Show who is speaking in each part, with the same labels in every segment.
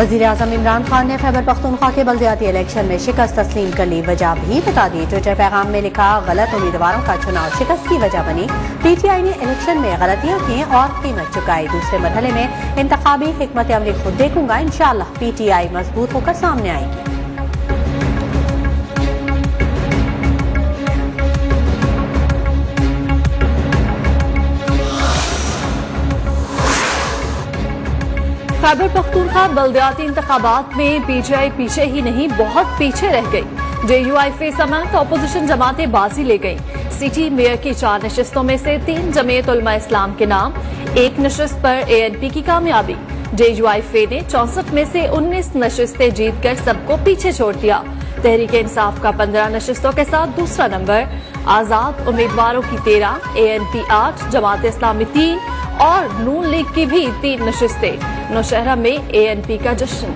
Speaker 1: वज़ीर-ए-आज़म इमरान खान ने खैबर पख्तूनख्वा के बल्दियाती इलेक्शन में शिकस्त तस्लीम कर ली। वजह भी बता दी। ट्विटर पैगाम में लिखा, गलत उम्मीदवारों का चुनाव शिकस्त की वजह बनी। PTI ने इलेक्शन में गलतियां की और कीमत चुकाई। दूसरे मरहले में इंतखाबी हिकमत अमली खुद देखूंगा। इंशाअल्लाह PTI मजबूत होकर सामने आएगी।
Speaker 2: खैबर पख्तूनख्वा बल्दियाती इंतखाबात में PTI पीछे ही नहीं बहुत पीछे रह गई। JUIF समेत अपोजिशन जमातें बाजी ले गईं। सिटी मेयर की 4 नशिस्तों में से 3 जमीयत उलमा इस्लाम के नाम, 1 नशिस्त पर ANP की कामयाबी। JUIF ने 64 में से 19 नशिस्तें जीतकर सबको पीछे छोड़ दिया। तहरीक इंसाफ का 15 नशिस्तों के साथ दूसरा नंबर, आजाद उम्मीदवारों की 13, ANP 8, जमात इस्लामी 3 और नून लीग की भी 3 नशिस्तें। नौशहरा में ANP का जश्न।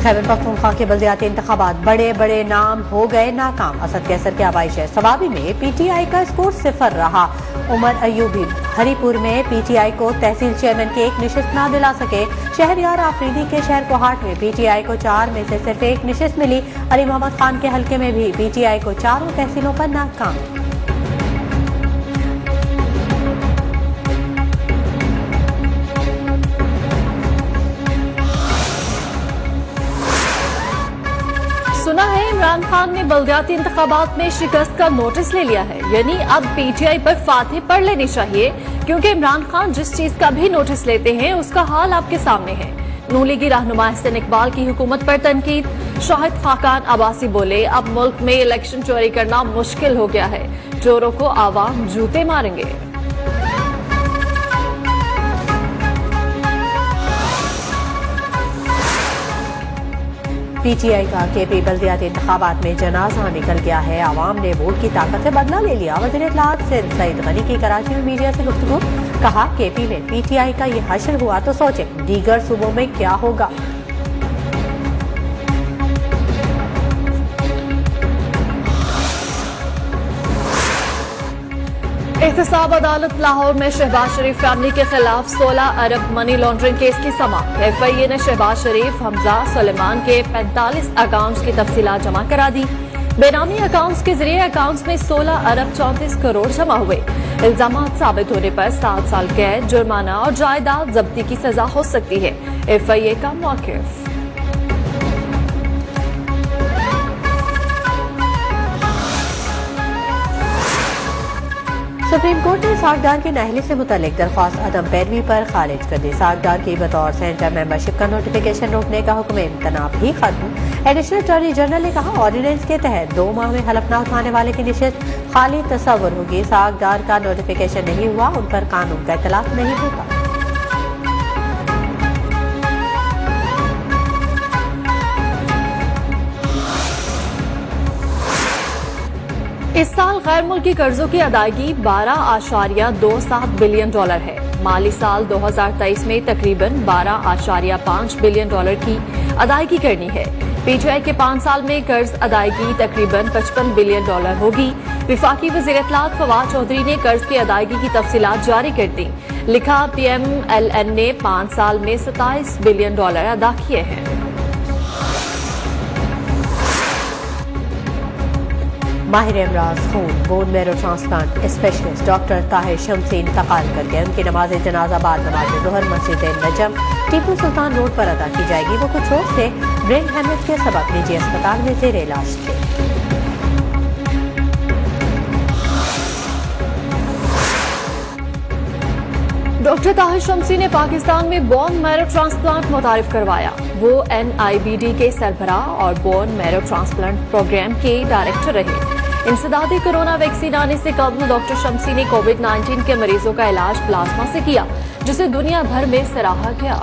Speaker 1: खैबर पख्तूनख्वा के बल्दियाती इंतखाबात बड़े बड़े नाम हो गए नाकाम। असद कैसर की आवाइश है। सवाबी में PTI का स्कोर 0 रहा। उमर अयूबी हरीपुर में PTI को तहसील चेयरमैन की 1 नशिस्त ना दिला सके। शहरयार आफरीदी के शहर कोहाट में PTI को 4 में से सिर्फ 1 नशिस्त मिली। अली मोहम्मद खान के हल्के में भी PTI को 4 तहसीलों पर नाकाम।
Speaker 2: सुना है इमरान खान ने बल्दियाती इंतखाबात में शिकस्त का नोटिस ले लिया है। यानी अब PTI पर फातह पढ़ लेनी चाहिए, क्योंकि इमरान खान जिस चीज का भी नोटिस लेते हैं उसका हाल आपके सामने है। नून लीगी रहनुमा हसन इकबाल की हुकूमत पर तनकीद। शाहिद खाकान अब्बासी बोले, अब मुल्क में इलेक्शन चोरी करना मुश्किल हो गया है। चोरों को आवाम जूते मारेंगे।
Speaker 1: PTI का KP बल्दियाती इंतखाबात में जनाजा निकल गया है। आवाम ने वोट की ताकत से बदला ले लिया। वज़ीर इत्तलाआत सईद गनी की कराची में मीडिया से गुफ्तगू। कहा, KP में PTI का ये हश्र हुआ तो सोचे दीगर सूबों में क्या होगा।
Speaker 2: एहतसाब अदालत लाहौर में शहबाज शरीफ फैमिली के खिलाफ 16 अरब मनी लॉन्ड्रिंग केस की समाअत। FIA ने शहबाज शरीफ, हमजा सुलेमान के 45 अकाउंट्स की तफसीलात जमा करा दी। बेनामी अकाउंट्स के जरिए अकाउंट्स में 16 अरब 34 करोड़ जमा हुए। इल्जामात साबित होने पर 7 साल कैद, जुर्माना और जायदाद जब्ती की सजा हो सकती है। FIA का मौक़िफ़।
Speaker 1: सुप्रीम कोर्ट ने सागदार की नाअहली से मुतल्लिक दरख्वास्त अदम पैरवी पर खारिज कर दी। सागदार की बतौर सेंटर मेंबरशिप का नोटिफिकेशन रोकने का हुक्म इम्तनाब भी खत्म। एडिशनल अटॉर्नी जनरल ने कहा, ऑर्डिनेंस के तहत 2 माह में हलफ न उठाने वाले की नशिस्त खाली तस्वुर होगी। सागदार का नोटिफिकेशन नहीं हुआ, उन पर कानून का इतलाक नहीं होता।
Speaker 2: इस साल गैर मुल्की कर्जों की अदायगी 12.27 बिलियन डॉलर है। माली साल 2023 में तकरीबन 12.5 बिलियन डॉलर की अदायगी करनी है। PTI के 5 साल में कर्ज अदायगी तकरीबन 55 बिलियन डॉलर होगी। विफाकी वज़ीर इत्तलाआत फवाद चौधरी ने कर्ज की अदायगी की तफसीलात जारी कर दी। लिखा, PMLN ने 5 साल में 27 बिलियन डॉलर अदा किए हैं।
Speaker 1: माहिर अमराज खून bone marrow transplant specialist doctor Tahir Shamsi इंतकाल कर गए। उनकी नमाज जनाजा बाद नमाज ज़ोहर मस्जिद नजम टीपू सुल्तान रोड पर अदा की जाएगी। वो कुछ रोज से ब्रेन हेमरेज के सबब निजी अस्पताल में ज़ेर इलाज थे।
Speaker 2: डॉक्टर ताहिर शमसी ने पाकिस्तान में बोन मैरो ट्रांसप्लांट मुतारिफ करवाया। वो NIBD के सरबराह और बोन मैरो ट्रांसप्लांट प्रोग्राम के डायरेक्टर रहे। इंसदादी कोरोना वैक्सीन आने से कबल डॉक्टर शमसी ने कोविड-19 के मरीजों का इलाज प्लाज्मा से किया, जिसे दुनिया भर में सराहा गया।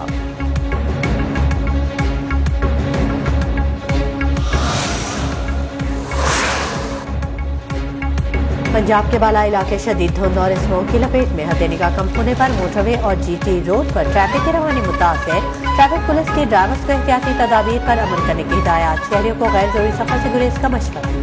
Speaker 1: पंजाब के बाला इलाके शदीद धुंध और स्मोक की लपेट में। हद निगाह कम होने पर मोटरवे और GT रोड पर ट्रैफिक की रवानी मुतासर। ट्रैफिक पुलिस की ड्राइवर्स को एहतियाती तदाबीर पर अमल करने की हिदायत। शहरियों को गैर जरूरी सफर से गुरेज का मशवरा।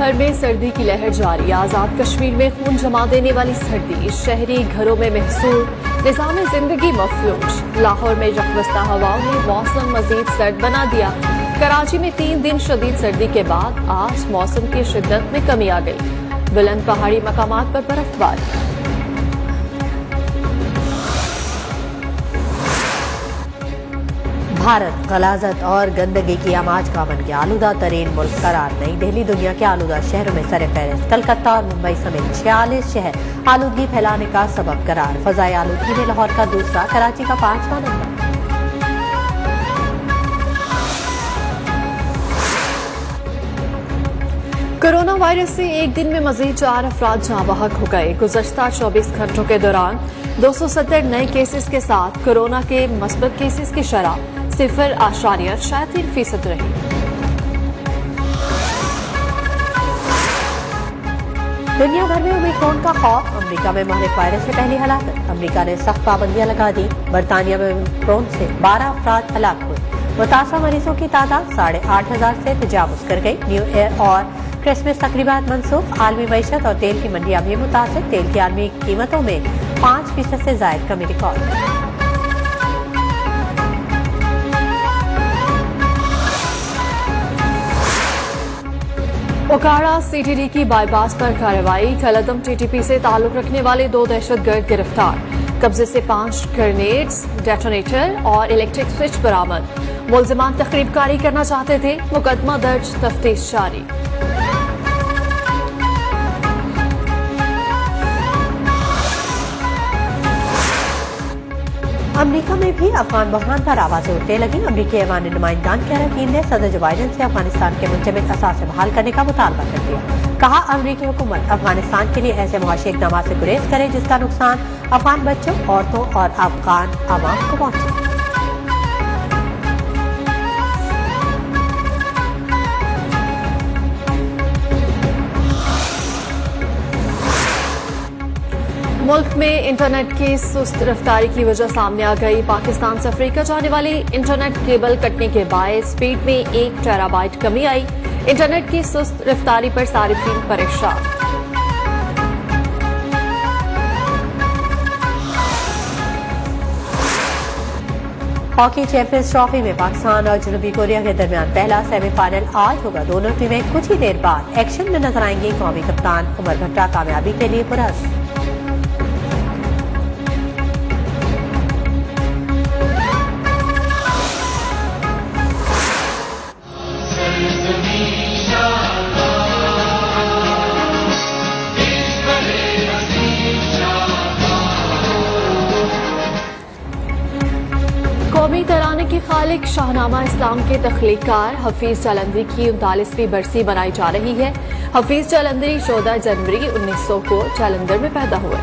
Speaker 2: भर में सर्दी की लहर जारी। आजाद कश्मीर में खून जमा देने वाली सर्दी, शहरी घरों में महसूस, निज़ाम जिंदगी मफलूज। लाहौर में यकबस्ता हवाओं ने मौसम मजीद सर्द बना दिया। कराची में 3 दिन शदीद सर्दी के बाद आज मौसम की शिद्दत में कमी आ गई। बुलंद पहाड़ी मकामात पर बर्फबारी।
Speaker 1: भारत गलाजत और गंदगी की आमाज का बन गया आलूदा तरीन मुल्क करार। नई दिल्ली दुनिया के आलूदा शहरों में सर फहरिस्त। कलकत्ता और मुंबई समेत 46 शहर आलूदगी फैलाने का सबब करार। फजाई आलूदगी में लाहौर का दूसरा, कराची का 5वां नंबर।
Speaker 2: कोरोना वायरस से एक दिन में मजीद 4 अफराद जहां बहक हो गए। गुज़श्ता 24 घंटों के दौरान 270 नए केसेस के साथ कोरोना के मस्बत केसेस की शरह 0.63% रही।
Speaker 1: दुनिया भर में ओमिक्रॉन का खौफ। अमेरिका में मुहलिक वायरस से पहली हलाकत। अमेरिका ने सख्त पाबंदियां लगा दी। बरतानिया में ओमिक्रॉन से 12 अफराद हलाक हुए। मुतासर मरीजों की तादाद 8,500 से तजावुज कर गई। न्यू ईयर और क्रिसमस तकरीबात मनसूख। आलमी मईशत और तेल की मंडियां भी मुतासर। तेल की आलमी कीमतों में 5% से जायद कमी रिकॉर्ड।
Speaker 2: ओकाड़ा सीटीडी की बाईपास पर कार्रवाई। कलदम टीटीपी से ताल्लुक रखने वाले 2 दहशतगर्द गिरफ्तार। कब्जे से 5 ग्रेनेड्स, डेटोनेटर और इलेक्ट्रिक स्विच बरामद। मुलजिमान तखरीबकारी करना चाहते थे। मुकदमा दर्ज, तफ्तीश जारी।
Speaker 1: अमेरिका में भी अफगान बहरान पर आवाजें उठने लगी। अमेरिकी ऐवान नुमाइंदान के अरकान ने सदर जो बाइडन से अफगानिस्तान के मुंजमद असासे बहाल करने का मुतालबा कर दिया। कहा, अमेरिकी हुकूमत अफगानिस्तान के लिए ऐसे मुआशी इकदाम से गुरेज करे जिसका नुकसान अफगान बच्चों, औरतों और अफगान आवाम को पहुंचे।
Speaker 2: मुल्क में इंटरनेट की सुस्त रफ्तारी की वजह सामने आ गई। पाकिस्तान से अफ्रीका जाने वाली इंटरनेट केबल कटने के बायस स्पीड में 1 टेराबाइट कमी आई। इंटरनेट की सुस्त रफ्तारी पर सारिफीन परेशान।
Speaker 1: हॉकी चैंपियंस ट्रॉफी में पाकिस्तान और जनूबी कोरिया के दरमियान पहला सेमीफाइनल आज होगा। दोनों टीमें कुछ ही देर बाद एक्शन में नजर आएंगी। कौमी कप्तान उमर भट्टा कामयाबी के लिए पुरस।
Speaker 2: कौमी तराने के खालिक शाहनामा इस्लाम के तख्लीकार हफीज जालंधरी की 39वीं बरसी मनाई जा रही है। हफीज जालंधरी 14 जनवरी 1900 को जालंधर में पैदा हुए।